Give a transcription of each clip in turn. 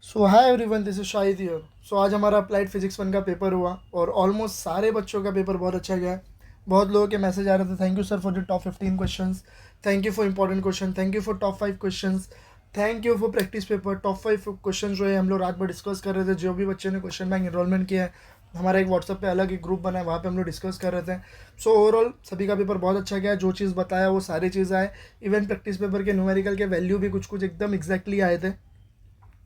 So hi everyone, this is Shahid here. So आज हमारा applied physics 1 का पेपर हुआ और ऑलमोस्ट सारे बच्चों का पेपर बहुत अच्छा गया है। बहुत लोगों के मैसेज आ रहे थे, thank you sir for the top 15 questions, thank you for important question, thank you for top 5 questions, thank you for practice paper. Top 5 question जो है हम लोग रात भर डिस्कस कर रहे थे। जो भी बच्चे ने क्वेश्चन बैंक एनरोलमेंट किया है, हमारा एक व्हाट्सअप पे अलग एक ग्रुप बना है, वहाँ पे हम लोग डिस्कस कर रहे थे। सो ओवरऑल सभी का पेपर बहुत अच्छा गया। जो चीज़ बताया वो सारी चीज़ आए। इवन प्रैक्टिस पेपर के न्यूमेरिकल के वैल्यू भी कुछ कुछ एकदम एग्जैक्टली आए थे।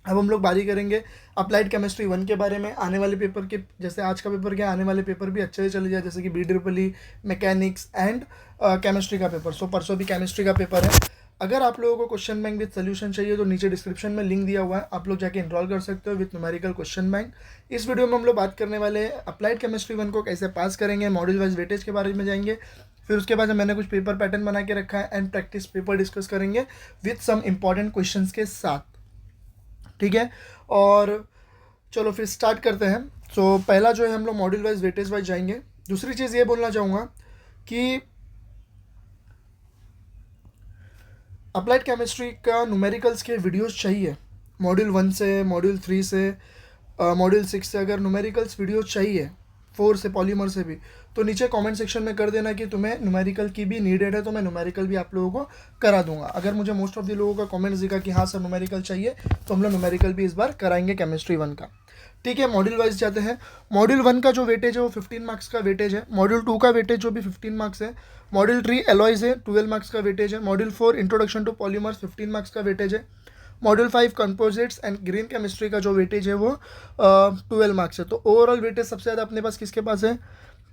अब हम लोग बारी करेंगे अप्लाइड केमिस्ट्री 1 के बारे में। आने वाले पेपर के जैसे आज का पेपर क्या, आने वाले पेपर भी अच्छे से चले जाए, जैसे कि BEEE मैकेनिक्स एंड केमिस्ट्री का पेपर। सो परसों भी केमिस्ट्री का पेपर है। अगर आप लोगों को क्वेश्चन बैंक विद सोल्यूशन चाहिए तो नीचे डिस्क्रिप्शन में लिंक दिया हुआ है, आप लोग जाके इनरोल कर सकते हो विथ न्यूमेरिकल क्वेश्चन बैंक। इस वीडियो में हम लोग बात करने वाले हैं अप्लाइड केमिस्ट्री 1 को कैसे पास करेंगे, मॉड्यूल वाइज वेटेज के बारे में जाएंगे। फिर उसके बाद मैंने कुछ पेपर पैटर्न बना के रखा है एंड प्रैक्टिस पेपर डिस्कस करेंगे विथ सम इंपॉर्टेंट क्वेश्चन के साथ। ठीक है, और चलो फिर स्टार्ट करते हैं। सो पहला जो है हम लोग मॉड्यूल वाइज वेटेज वाइज जाएंगे। दूसरी चीज़ ये बोलना चाहूँगा कि अप्लाइड केमिस्ट्री का न्यूमेरिकल्स के वीडियोस चाहिए, मॉड्यूल 1 से, मॉड्यूल 3 से, मॉड्यूल 6 से। अगर न्यूमेरिकल्स वीडियोस चाहिए 4 से, पॉलीमर से भी, तो नीचे कमेंट सेक्शन में कर देना कि तुम्हें न्यूमेरिकल की भी नीडेड है, तो मैं न्यूमेरिकल भी आप लोगों को करा दूंगा। अगर मुझे मोस्ट ऑफ द लोगों का कमेंट्स दिखा कि हाँ सर न्यूमेरिकल चाहिए, तो हम लोग न्यूमेरिकल भी इस बार कराएंगे केमिस्ट्री 1 का। ठीक है, मॉड्यूल वाइज जाते हैं। मॉड्यूल 1 का जो वेटेज है वो 15 मार्क्स का वेटेज है। मॉड्यूल 2 का वेटेज जो भी 15 मार्क्स है। मॉड्यूल 3 एलॉयज है, 12 मार्क्स का वेटेज है। Module 4 introduction to polymers, 15 marks का वेटेज है। Module 5 composites and green chemistry का जो वेटेज है वो 12 मार्क्स है। तो ओवरऑल वेटेज सबसे ज़्यादा अपने पास किसके पास है?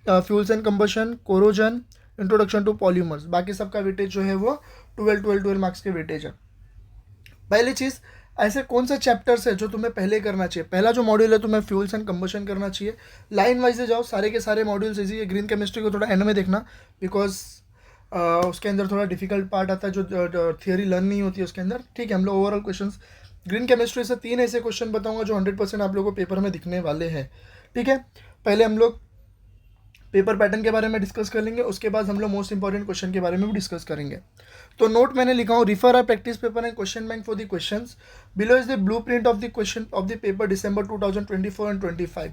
Fuels and combustion, corrosion, introduction to polymers. बाकी सबका वेटेज जो है वो 12 मार्क्स के वेटेज है। पहली चीज़, ऐसे कौन से चैप्टर्स है जो तुम्हें पहले करना चाहिए? पहला जो मॉड्यूल है तुम्हें फ्यूल्स एंड कंबशन करना चाहिए। लाइन वाइज से जाओ, सारे के सारे मॉड्यूल्स इजी है। ग्रीन केमिस्ट्री को थोड़ा एंड में देखना, बिकॉज उसके अंदर थोड़ा डिफिकल्ट पार्ट आता है जो थियोरी लर्न नहीं होती है उसके अंदर। ठीक है, हम लोग ओवरऑल क्वेश्चंस ग्रीन केमिस्ट्री से 3 ऐसे क्वेश्चन बताऊंगा जो 100% आप लोगों को पेपर में दिखने वाले हैं। ठीक है, पहले हम लोग पेपर पैटर्न के बारे में डिस्कस कर लेंगे, उसके बाद हम लोग मोस्ट इंपॉर्टेंट क्वेश्चन के बारे में भी डिस्कस करेंगे। तो नोट मैंने लिखा हूँ, refer are practice paper and question bank for the questions below is the blueprint of the question of the paper December 2024 and 25।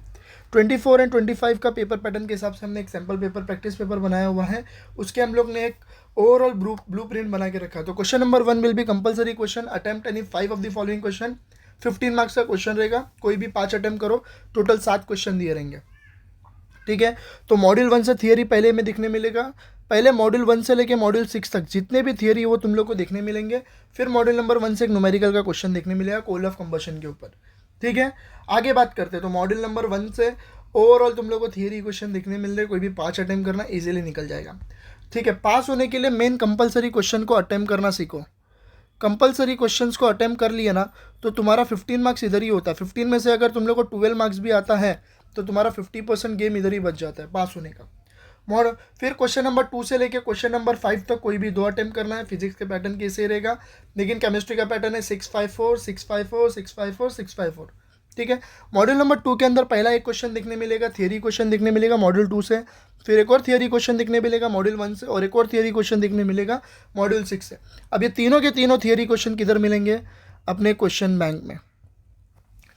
24 and 25 का पेपर पैटर्न के हिसाब से हमने एक सैम्पल पेपर प्रैक्टिस पेपर बनाया हुआ है। उसके हम लोग ने एक ओवरऑल ब्लू प्रिंट बना के रखा है। तो question number 1 will be compulsory question, attempt any 5 of the following question. 15 marks का क्वेश्चन रहेगा, कोई भी 5 अटेम्प्ट करो, टोटल 7 क्वेश्चन दिए रहेंगे। ठीक है, तो मॉड्यूल 1 से थियरी पहले में दिखने मिलेगा। पहले मॉड्यूल 1 से लेके मॉड्यूल 6 तक जितने भी थियरी है वो तुम लोग को देखने मिलेंगे। फिर मॉड्यूल नंबर 1 से एक न्यूमेरिकल का क्वेश्चन देखने मिलेगा कोल ऑफ कंबशन के ऊपर। ठीक है, आगे बात करते हैं। तो मॉड्यूल नंबर 1 से ओवरऑल तुम लोग को थियरी क्वेश्चन देखने मिल रहे, कोई भी 5 अटेम्प्ट करना, इजीली निकल जाएगा। ठीक है, पास होने के लिए मेन कंपलसरी क्वेश्चन को अटेम्प्ट करना सीखो। कंपलसरी क्वेश्चंस को अटेम्प्ट कर लिया ना, तो तुम्हारा 15 मार्क्स इधर ही होता है। 15 में से अगर तुम लोग को 12 मार्क्स भी आता है तो तुम्हारा 50% गेम इधर ही बच जाता है पास होने का। मोड फिर क्वेश्चन नंबर 2 से लेके क्वेश्चन नंबर 5 तक कोई भी 2 अटेम्प्ट करना है। फिजिक्स के पैटर्न कैसे रहेगा, लेकिन केमिस्ट्री का पैटर्न है 654 654 654 654। ठीक है, मॉड्यूल नंबर 2 के अंदर पहला एक क्वेश्चन देखने मिलेगा, थियरी क्वेश्चन देखने मिलेगा मॉड्यूल 2 से। फिर एक और थियरी क्वेश्चन देखने मिलेगा मॉड्यूल 1 से, और एक और थियरी क्वेश्चन देखने मिलेगा मॉड्यूल 6 से। अब ये तीनों के तीनों थियरी क्वेश्चन किधर मिलेंगे? अपने क्वेश्चन बैंक में।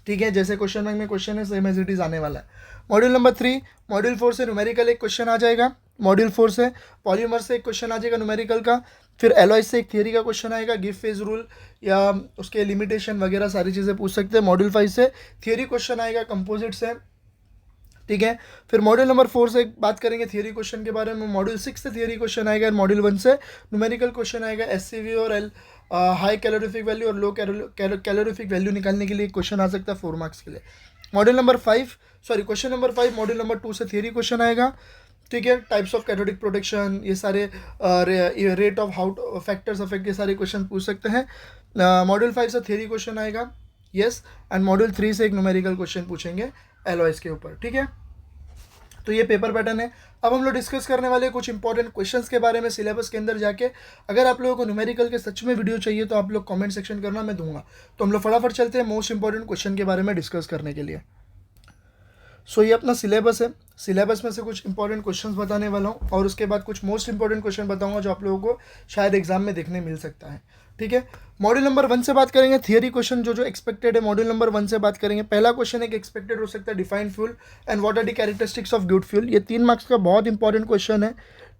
ठीक है, जैसे क्वेश्चन बैंक में क्वेश्चन है सेम एज इट इज आने वाला है। मॉड्यूल नंबर 3, मॉड्यूल 4 से न्यूमेरिकल एक क्वेश्चन आ जाएगा। मॉड्यूल 4 से पॉलीमर से एक क्वेश्चन आ जाएगा न्यूमेरिकल का। फिर एलॉय से एक थियरी का क्वेश्चन आएगा, गिब्स फेज रूल या उसके लिमिटेशन वगैरह सारी चीज़ें पूछ सकते हैं। मॉड्यूल 5 से थियरी क्वेश्चन आएगा कंपोजिट से। ठीक है, फिर मॉड्यूल नंबर 4 से बात करेंगे थियरी क्वेश्चन के बारे में। मॉड्यूल 6 से थियरी क्वेश्चन आएगा। मॉड्यूल 1 से न्यूमेरिकल क्वेश्चन आएगा, SCV और हाई कैलोरीफिक वैल्यू और लो कैलोरीफिक वैल्यू निकालने के लिए क्वेश्चन आ सकता है 4 मार्क्स के लिए। Module number 5 question number 5 module number 2 से थियरी क्वेश्चन आएगा। ठीक है, टाइप्स ऑफ कैथोडिक प्रोटेक्शन, ये सारे rate of how factors affect, ये सारे क्वेश्चन पूछ सकते हैं। मॉड्यूल 5 से थियरी क्वेश्चन आएगा, यस, एंड मॉड्यूल 3 से एक न्यूमेरिकल क्वेश्चन पूछेंगे एलॉयज के ऊपर। ठीक है, तो ये पेपर पैटर्न है। अब हम लोग डिस्कस करने वाले कुछ इंपॉर्टेंट क्वेश्चंस के बारे में सिलेबस के अंदर जाके। अगर आप लोगों को न्यूमेरिकल के सच में वीडियो चाहिए तो आप लोग कमेंट सेक्शन करना, मैं दूंगा। तो हम लोग फटाफट चलते हैं मोस्ट इंपॉर्टेंट क्वेश्चन के बारे में डिस्कस करने के लिए। सो ये अपना सिलेबस है। सिलेबस में से कुछ इंपॉर्टेंट क्वेश्चंस बताने वाला हूँ और उसके बाद कुछ मोस्ट इंपॉर्टेंट क्वेश्चन बताऊंगा जो आप लोगों को शायद एग्जाम में देखने मिल सकता है। ठीक है। मॉड्यूल नंबर 1 से बात करेंगे, थियरी क्वेश्चन जो एक्सपेक्टेड है मॉड्यूल नंबर 1 से बात करेंगे। पहला क्वेश्चन एक एक्सपेक्टेड हो सकता है, define fuel and what are the characteristics of good fuel. ये 3 मार्क्स का बहुत इंपॉर्टेंट क्वेश्चन है,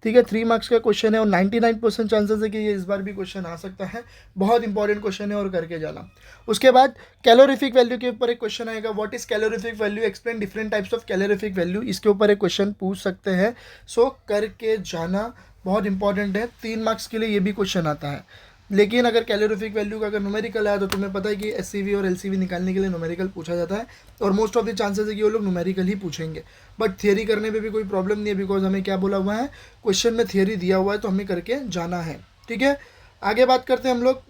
ठीक है। 3 मार्क्स का क्वेश्चन है और 99% चांसेस है कि ये इस बार भी क्वेश्चन आ सकता है। बहुत इंपॉर्टेंट क्वेश्चन है और करके जाना। उसके बाद कैलोरीफिक वैल्यू के ऊपर एक क्वेश्चन आएगा, what is calorific value, explain different types of calorific value. इसके ऊपर एक क्वेश्चन पूछ सकते हैं, सो करके जाना बहुत इंपॉर्टेंट है। 3 मार्क्स के लिए ये भी क्वेश्चन आता है। लेकिन अगर कैलोरीफिक वैल्यू का अगर न्यूमेरिकल आया तो तुम्हें पता है कि एससीवी और एलसीवी निकालने के लिए न्यूमेरिकल पूछा जाता है और मोस्ट ऑफ द चांसेस है कि वो लोग न्यूमेरिकल ही पूछेंगे। बट थियरी करने में भी कोई प्रॉब्लम नहीं है, बिकॉज हमें क्या बोला हुआ है, क्वेश्चन में थियरी दिया हुआ है तो हमें करके जाना है, ठीक है। आगे बात करते हैं हम लोग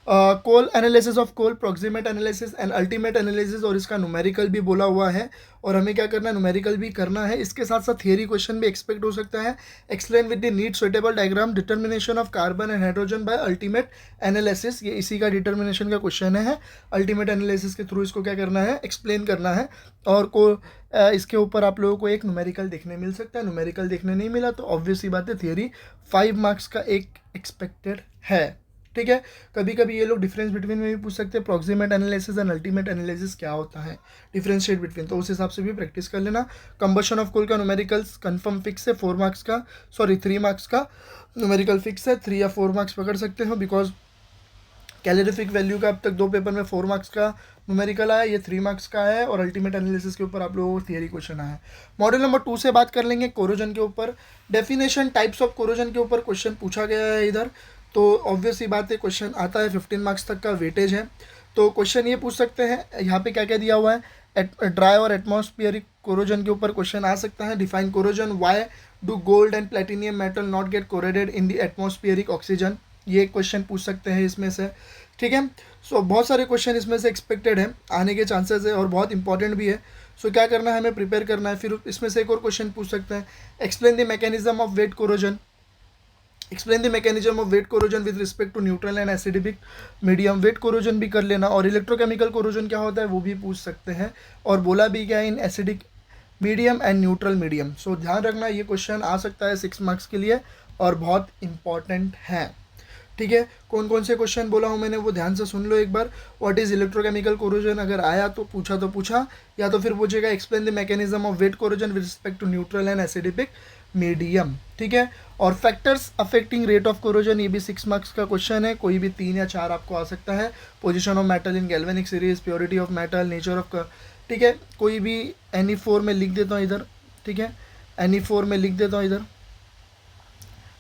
coal analysis of coal, proximate analysis and ultimate analysis, और इसका न्यूमेरिकल भी बोला हुआ है और हमें क्या करना है, न्यूमेरिकल भी करना है। इसके साथ साथ थियरी क्वेश्चन भी एक्सपेक्ट हो सकता है। Explain with the need suitable diagram determination of carbon and hydrogen bye ultimate analysis, ये इसी का डिटर्मिनेशन का क्वेश्चन है। अल्टीमेट एनालिसिस के थ्रू इसको क्या करना है, एक्सप्लेन करना है। और इसके ऊपर आप लोगों को एक न्यूमेरिकल देखने मिल सकता है। न्यूमेरिकल देखने नहीं मिला तो ऑब्वियस ही बात है, थियरी 5 मार्क्स का एक एक्सपेक्टेड है, ठीक है। कभी कभी ये लोग डिफरेंस बिटवीन में भी पूछ सकते हैं, proximate analysis and ultimate analysis क्या होता है, डिफरेंशिएट बिटवीन, तो उस हिसाब से भी प्रैक्टिस कर लेना। कंबशन ऑफ कोल का न्यूमेरिकल्स कंफर्म फिक्स है, 4 मार्क्स का, सॉरी 3 मार्क्स का न्यूमेरिकल फिक्स है। 3 या 4 मार्क्स पकड़ सकते हो, बिकॉज कैलोरीफिक वैल्यू का अब तक 2 पेपर में 4 मार्क्स का न्यूमेरिकल आया, ये 3 मार्क्स का है, और अल्टीमेट एनालिसिस के ऊपर आप लोगों को थियरी क्वेश्चन आया है। मॉड्यूल नंबर 2 से बात कर लेंगे, कोरोजन के ऊपर, डेफिनेशन टाइप्स ऑफ कोरोजन के ऊपर क्वेश्चन पूछा गया है इधर। तो ऑब्वियस ही बात है, क्वेश्चन आता है, 15 मार्क्स तक का वेटेज है। तो क्वेश्चन ये पूछ सकते हैं, यहाँ पे क्या क्या दिया हुआ है, ड्राई और एटमॉस्फेरिक कोरोजन के ऊपर क्वेश्चन आ सकता है। Define corrosion, why do gold and platinum metal not get corroded in the atmospheric oxygen, ये क्वेश्चन पूछ सकते हैं इसमें से, ठीक है। सो बहुत सारे क्वेश्चन इसमें से एक्सपेक्टेड है, आने के चांसेस है और बहुत इंपॉर्टेंट भी है। सो क्या करना है, हमें प्रिपेयर करना है। फिर इसमें से एक और क्वेश्चन पूछ सकते हैं, explain the mechanism of wet corrosion, explain the mechanism of wet corrosion with respect to neutral and acidic medium, wet corrosion भी कर लेना। और इलेक्ट्रोकेमिकल कोरोजन क्या होता है वो भी पूछ सकते हैं, और बोला भी क्या है, in acidic medium and neutral medium. So ध्यान रखना, ये क्वेश्चन आ सकता है 6 मार्क्स के लिए और बहुत इंपॉर्टेंट है, ठीक है। कौन कौन से क्वेश्चन बोला हूँ मैंने वो ध्यान से सुन लो एक बार। व्हाट इज इलेक्ट्रोकेमिकल कोरोजन, अगर आया तो पूछा, या तो फिर पूछेगा explain the mechanism of wet corrosion with respect to neutral and acidic medium, ठीक है। और factors affecting rate of corrosion, ये भी 6 मार्क्स का क्वेश्चन है, कोई भी 3 या 4 आपको आ सकता है। Position of metal in galvanic series, purity of metal, nature of, ठीक है। कोई भी एनी 4 में लिख देता हूँ इधर, ठीक है, एनी 4 में लिख देता हूँ इधर,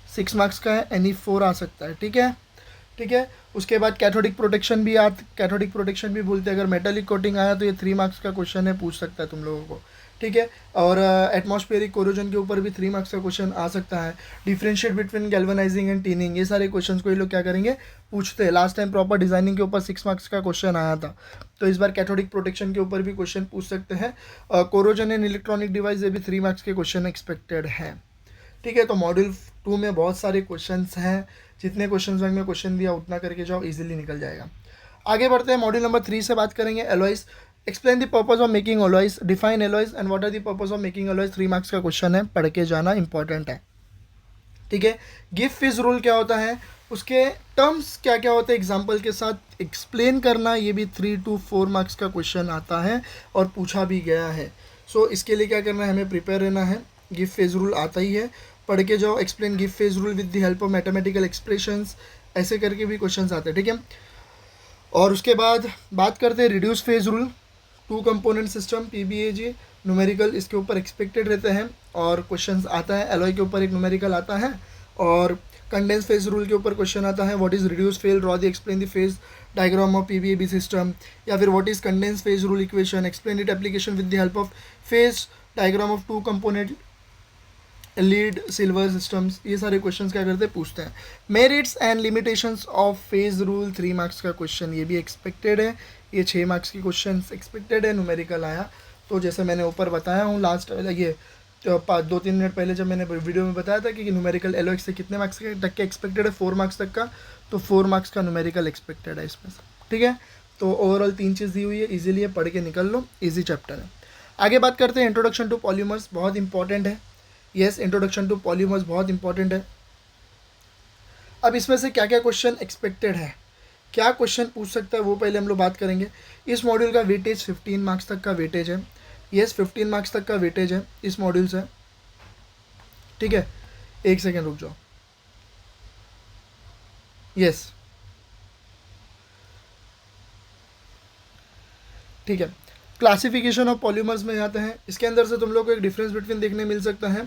6 मार्क्स का है, एनी 4 आ सकता है, ठीक है, ठीक है। उसके बाद कैथोडिक प्रोटेक्शन भी कैथोडिक प्रोटेक्शन भी बोलते हैं, अगर मेटालिक कोटिंग आया तो ये 3 मार्क्स का क्वेश्चन है, पूछ सकता है तुम लोगों को, ठीक है। और एटमॉस्फेरिक कोरोजन के ऊपर भी 3 मार्क्स का क्वेश्चन आ सकता है। डिफरेंशिएट बिटवीन गैल्वेनाइजिंग एंड टीनिंग, ये सारे क्वेश्चन को ये लोग क्या करेंगे, पूछते हैं। लास्ट टाइम प्रॉपर डिजाइनिंग के ऊपर 6 मार्क्स का क्वेश्चन आया था, तो इस बार कैथोडिक प्रोटेक्शन के ऊपर भी क्वेश्चन पूछ सकते हैं। कोरोजन एंड इलेक्ट्रॉनिक डिवाइस, ये भी 3 मार्क्स के क्वेश्चन एक्सपेक्टेड है, ठीक है। तो मॉड्यूल 2 में बहुत सारे क्वेश्चंस हैं, जितने क्वेश्चन बैंक में क्वेश्चन दिया उतना करके जाओ, इजीली निकल जाएगा। आगे बढ़ते हैं, मॉड्यूल नंबर 3 से बात करेंगे, alloys, explain the purpose of making alloys, define alloys and what are the purpose of making alloys. 3 marks का क्वेश्चन है, पढ़ के जाना, इंपॉर्टेंट है, ठीक है। गिव फिज रूल क्या होता है, उसके टर्म्स क्या क्या होते हैं, एग्जाम्पल के साथ एक्सप्लेन करना, ये भी 3 to 4 मार्क्स का क्वेश्चन आता है और पूछा भी गया है। सो इसके लिए क्या करना है, हमें प्रिपेयर रहना है। गिव फेज रूल आता ही है, पढ़ के जाओ। Explain give phase rule with the help of mathematical expressions, ऐसे करके भी क्वेश्चंस आते हैं, ठीक है। और उसके बाद बात करते हैं reduce phase rule, 2 component system, P B A G, numerical इसके ऊपर एक्सपेक्टेड रहते हैं और क्वेश्चंस आता है। एलॉय के ऊपर एक न्यूमेरिकल आता है और कंडेंस फेज रूल के ऊपर क्वेश्चन आता है, what is reduce phase, draw the explain the phase diagram of P B A B system, या फिर what is condense phase rule equation, explain it application with the help of phase diagram of 2 component lead silver systems. ये सारे questions क्या करते हैं, पूछते हैं। Merits and limitations of phase rule, 3 marks का क्वेश्चन, ये भी एक्सपेक्टेड है। ये 6 मार्क्स की क्वेश्चन एक्सपेक्टेड है, न्यूमेरिकल आया तो जैसे मैंने ऊपर बताया हूँ लास्ट ये तो 2-3 मिनट पहले जब मैंने वीडियो में बताया था कि न्यूमेरिकल एलओएक्स से कितने मार्क्स तक के एक्सपेक्टेड है, 4 मार्क्स तक का, तो 4 मार्क्स का न्यूमेरिकल एक्सपेक्टेड है इसमें से, ठीक है। तो ओवरऑल 3 चीज़ दी हुई है, इजीली है, पढ़ के निकल लो, इजी चैप्टर है। आगे बात करते हैं इंट्रोडक्शन टू पॉलीमर्स, बहुत इंपॉर्टेंट है। यस, इंट्रोडक्शन टू पॉलीमर्स बहुत इंपॉर्टेंट है। अब इसमें से क्या क्या क्वेश्चन एक्सपेक्टेड है, क्या क्वेश्चन पूछ सकता है, वो पहले हम लोग बात करेंगे। इस मॉड्यूल का वेटेज 15 मार्क्स तक का वेटेज है। यस, 15 मार्क्स तक का वेटेज है इस मॉड्यूल से। ठीक है, एक सेकेंड रुक जाओ। यस, ठीक है। क्लासिफिकेशन ऑफ पॉलीमर्स में जाते हैं। इसके अंदर से तुम लोग को एक डिफरेंस बिटवीन देखने मिल सकता है।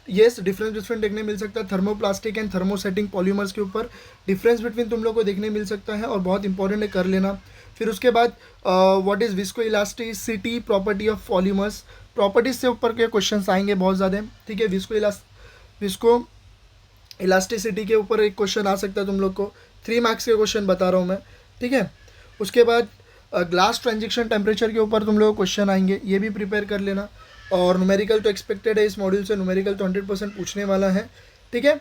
येस, डिफरेंस बिटवीन देखने मिल सकता है थर्मोप्लास्टिक एंड थर्मोसेटिंग पॉलीमर्स के ऊपर डिफरेंस बिटवीन तुम लोग को देखने मिल सकता है, और बहुत इंपॉर्टेंट है, कर लेना। फिर उसके बाद what is visco elasticity property of polymers, properties से ऊपर के क्वेश्चन आएंगे बहुत ज़्यादा। ठीक है, विस्को इलास्टिसिटी के ऊपर एक क्वेश्चन आ सकता है तुम लोग को, 3 मार्क्स के क्वेश्चन बता रहा हूँ मैं। ठीक है, उसके बाद ग्लास ट्रांजिशन टेम्परेचर के ऊपर तुम लोग को क्वेश्चन आएंगे, ये भी प्रिपेयर कर लेना। और न्यूमेरिकल तो एक्सपेक्टेड है इस मॉड्यूल से, न्यूमेरिकल तो 100% पूछने वाला है। ठीक है,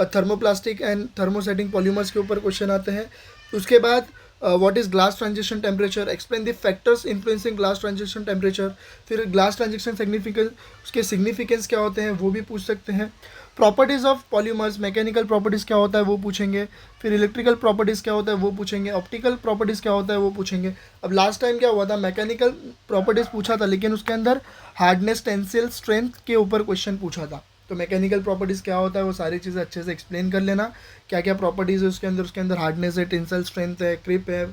थर्मोप्लास्टिक एंड थर्मोसेटिंग पॉलीमर्स के ऊपर क्वेश्चन आते हैं। उसके बाद what is glass transition temperature, explain the factors influencing glass transition temperature. फिर ग्लास ट्रांजिशन सिग्निफिकेंस, उसके सिग्निफिकेंस क्या होते हैं वो भी पूछ सकते हैं। Properties of polymers, mechanical properties क्या होता है वो पूछेंगे। फिर इलेक्ट्रिकल प्रॉपर्टीज़ क्या होता है वो पूछेंगे। ऑप्टिकल प्रॉपर्टीज़ क्या होता है वो पूछेंगे। अब लास्ट टाइम क्या हुआ था, मैकेनिकल प्रॉपर्टीज़ पूछा था, लेकिन उसके अंदर हार्डनेस, टेंसिल स्ट्रेंथ के ऊपर क्वेश्चन पूछा था। तो मैकेनिकल प्रॉपर्टीज़ क्या होता है वो सारी चीज़ें अच्छे से एक्सप्लेन कर लेना, क्या क्या प्रॉपर्टीज़ है उसके अंदर हार्डनेस है, टेंसिल स्ट्रेंथ है, क्रिप है,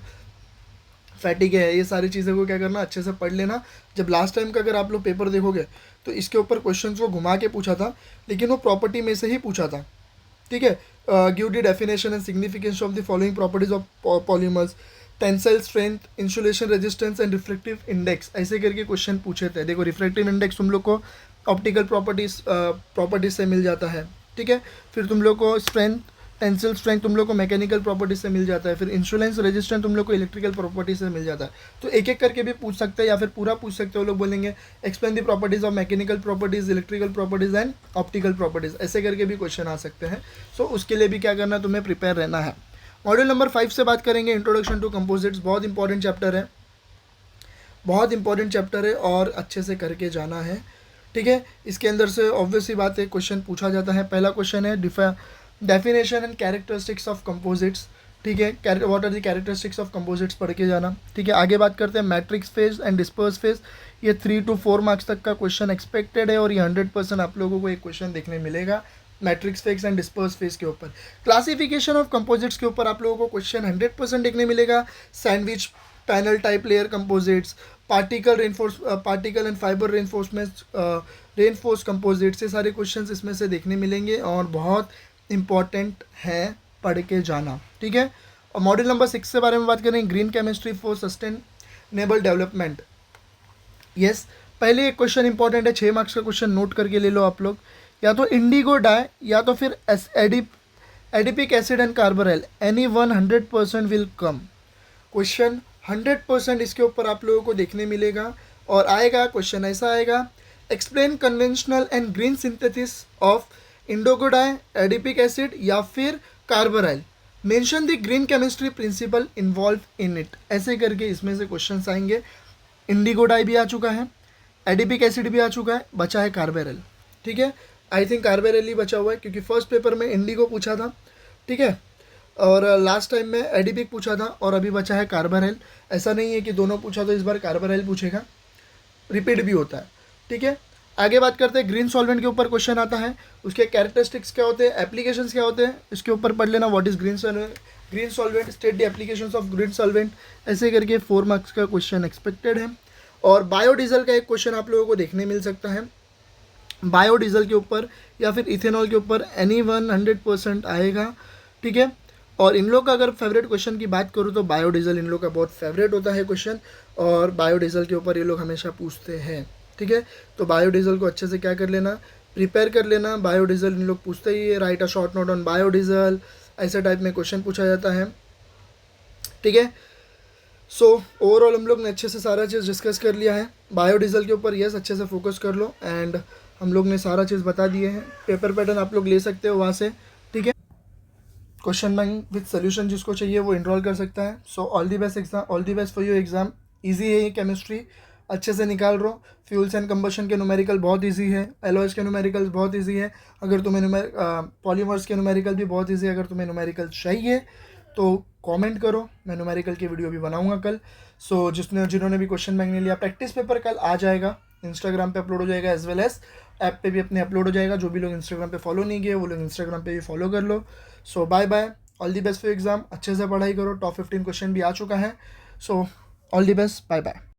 फैटिक है, ये सारी चीज़ें को क्या करना, अच्छे से पढ़ लेना। जब लास्ट टाइम का अगर आप लोग पेपर देखोगे तो इसके ऊपर क्वेश्चंस को घुमा के पूछा था, लेकिन वो प्रॉपर्टी में से ही पूछा था। ठीक है, give the definition and significance of the following properties of polymers, tensile strength, insulation resistance and reflective index, ऐसे करके क्वेश्चन पूछे थे। देखो, रिफ्लेक्टिव इंडेक्स तुम लोग को ऑप्टिकल प्रॉपर्टीज से मिल जाता है। ठीक है, फिर तुम लोग को स्ट्रेंथ, टेंसिल स्ट्रेंथ तुम लोग को मैकेनिकल प्रॉपर्टी से मिल जाता है। फिर इंसुलेंस रेजिस्टेंस तुम लोग को इलेक्ट्रिकल प्रॉपर्टी से मिल जाता है। तो एक एक करके भी पूछ सकते हैं, या फिर पूरा पूछ सकते हो। लोग बोलेंगे explain the properties of mechanical properties, electrical properties and optical properties, ऐसे करके भी क्वेश्चन आ सकते हैं। सो उसके लिए भी क्या करना है, तुम्हें प्रिपेयर रहना है। मॉड्यूल नंबर 5 से बात करेंगे, इंट्रोडक्शन टू कंपोजिट्स। बहुत इंपॉर्टेंट चैप्टर है, बहुत इंपॉर्टेंट चैप्टर है, और अच्छे से करके जाना है। ठीक है, इसके अंदर से ऑब्वियसली बात है, क्वेश्चन पूछा जाता है। पहला क्वेश्चन है definition and characteristics of composites. ठीक है, what are the characteristics of composites पढ़ के जाना। ठीक है, आगे बात करते हैं matrix phase and disperse phase. ये 3 to 4 मार्क्स तक का क्वेश्चन एक्सपेक्टेड है, और ये 100% आप लोगों को एक क्वेश्चन देखने मिलेगा matrix phase and disperse phase के ऊपर। क्लासिफिकेशन ऑफ कंपोजिट्स के ऊपर आप लोगों को क्वेश्चन 100% देखने मिलेगा। Sandwich panel type layer composites, particle and fibre reinforce composites, ये सारे क्वेश्चंस इसमें से देखने मिलेंगे, और बहुत इंपॉर्टेंट है, पढ़ के जाना। ठीक है, और मॉड्यूल नंबर 6 के बारे में बात करें, green chemistry for sustainable development. Yes, पहले एक क्वेश्चन इंपॉर्टेंट है, 6 मार्क्स का क्वेश्चन नोट करके ले लो आप लोग। या तो इंडिगो डाई, या तो फिर adipic acid and carbaryl, any one 100% will come. Question 100% इसके ऊपर आप लोगों को देखने मिलेगा, और आएगा क्वेश्चन ऐसा आएगा, explain conventional and green synthesis of indigo dye, adipic acid या फिर carbaryl, mention the green chemistry principle involve in it, ऐसे करके इसमें से क्वेश्चंस आएंगे। इंडिगो डाई भी आ चुका है, एडिपिक एसिड भी आ चुका है, बचा है कार्बोराइल। ठीक है, आई थिंक कार्बोराइल ही बचा हुआ है, क्योंकि फर्स्ट पेपर में इंडिगो पूछा था। ठीक है, और लास्ट टाइम में एडिपिक पूछा था, और अभी बचा है कार्बोराइल। ऐसा नहीं है कि दोनों पूछा तो इस बार कार्बोराइल पूछेगा, रिपीट भी होता है। ठीक है, आगे बात करते हैं, ग्रीन सॉल्वेंट के ऊपर क्वेश्चन आता है, उसके कैरेक्टरिस्टिक्स क्या होते हैं, एप्लीकेशंस क्या होते हैं, इसके ऊपर पढ़ लेना। What is green solvent, state the applications of green solvent, ऐसे करके 4 मार्क्स का क्वेश्चन एक्सपेक्टेड है। और बायोडीजल का एक क्वेश्चन आप लोगों को देखने मिल सकता है, बायोडीजल के ऊपर या फिर इथेनॉल के ऊपर, एनी वन 100% आएगा। ठीक है, और इन लोग का अगर फेवरेट क्वेश्चन की बात करूँ तो बायोडीजल इन लोग का बहुत फेवरेट होता है क्वेश्चन, और बायोडीजल के ऊपर ये लोग हमेशा पूछते हैं। ठीक है, तो बायोडीजल को अच्छे से क्या कर लेना, प्रिपेयर कर लेना। बायोडीजल इन लोग पूछते ही है, right a short note on biodiesel, ऐसे टाइप में क्वेश्चन पूछा जाता है। ठीक है, सो ओवरऑल हम लोग ने अच्छे से सारा चीज़ डिस्कस कर लिया है बायोडीजल के ऊपर। यस, अच्छे से फोकस कर लो, एंड हम लोग ने सारा चीज़ बता दिए हैं। पेपर पैटर्न आप लोग ले सकते हो वहाँ से। ठीक है, क्वेश्चन बैंक विद सोल्यूशन जिसको चाहिए वो इनरोल कर सकता है। So all the best exam, all the best for your exam. Easy है ये केमिस्ट्री, अच्छे से निकाल रहा हूँ। फ्यूल्स एंड कंबशन के न्यूमेरिकल बहुत इजी है, एलॉयज़ के न्यूमेरिकल बहुत इजी है। अगर तुम्हें पॉलीमर्स के न्यूमेरिकल भी बहुत इजी है। अगर तुम्हें न्यूमेरिकल चाहिए तो कमेंट करो, मैं न्यूमेरिकल की वीडियो भी बनाऊंगा कल। सो जिन्होंने भी क्वेश्चन बैंक नहीं लिया, प्रैक्टिस पेपर कल आ जाएगा, इंस्टाग्राम पे अपलोड हो जाएगा, एज वेल एज ऐप पे भी अपने अपलोड हो जाएगा। जो भी लोग इंस्टाग्राम पे फॉलो नहीं किए वो लोग इंस्टाग्राम पे भी फॉलो कर लो। So bye bye, all the best for exam. अच्छे से पढ़ाई करो, टॉप 15 क्वेश्चन भी आ चुका है। So all the best, bye bye.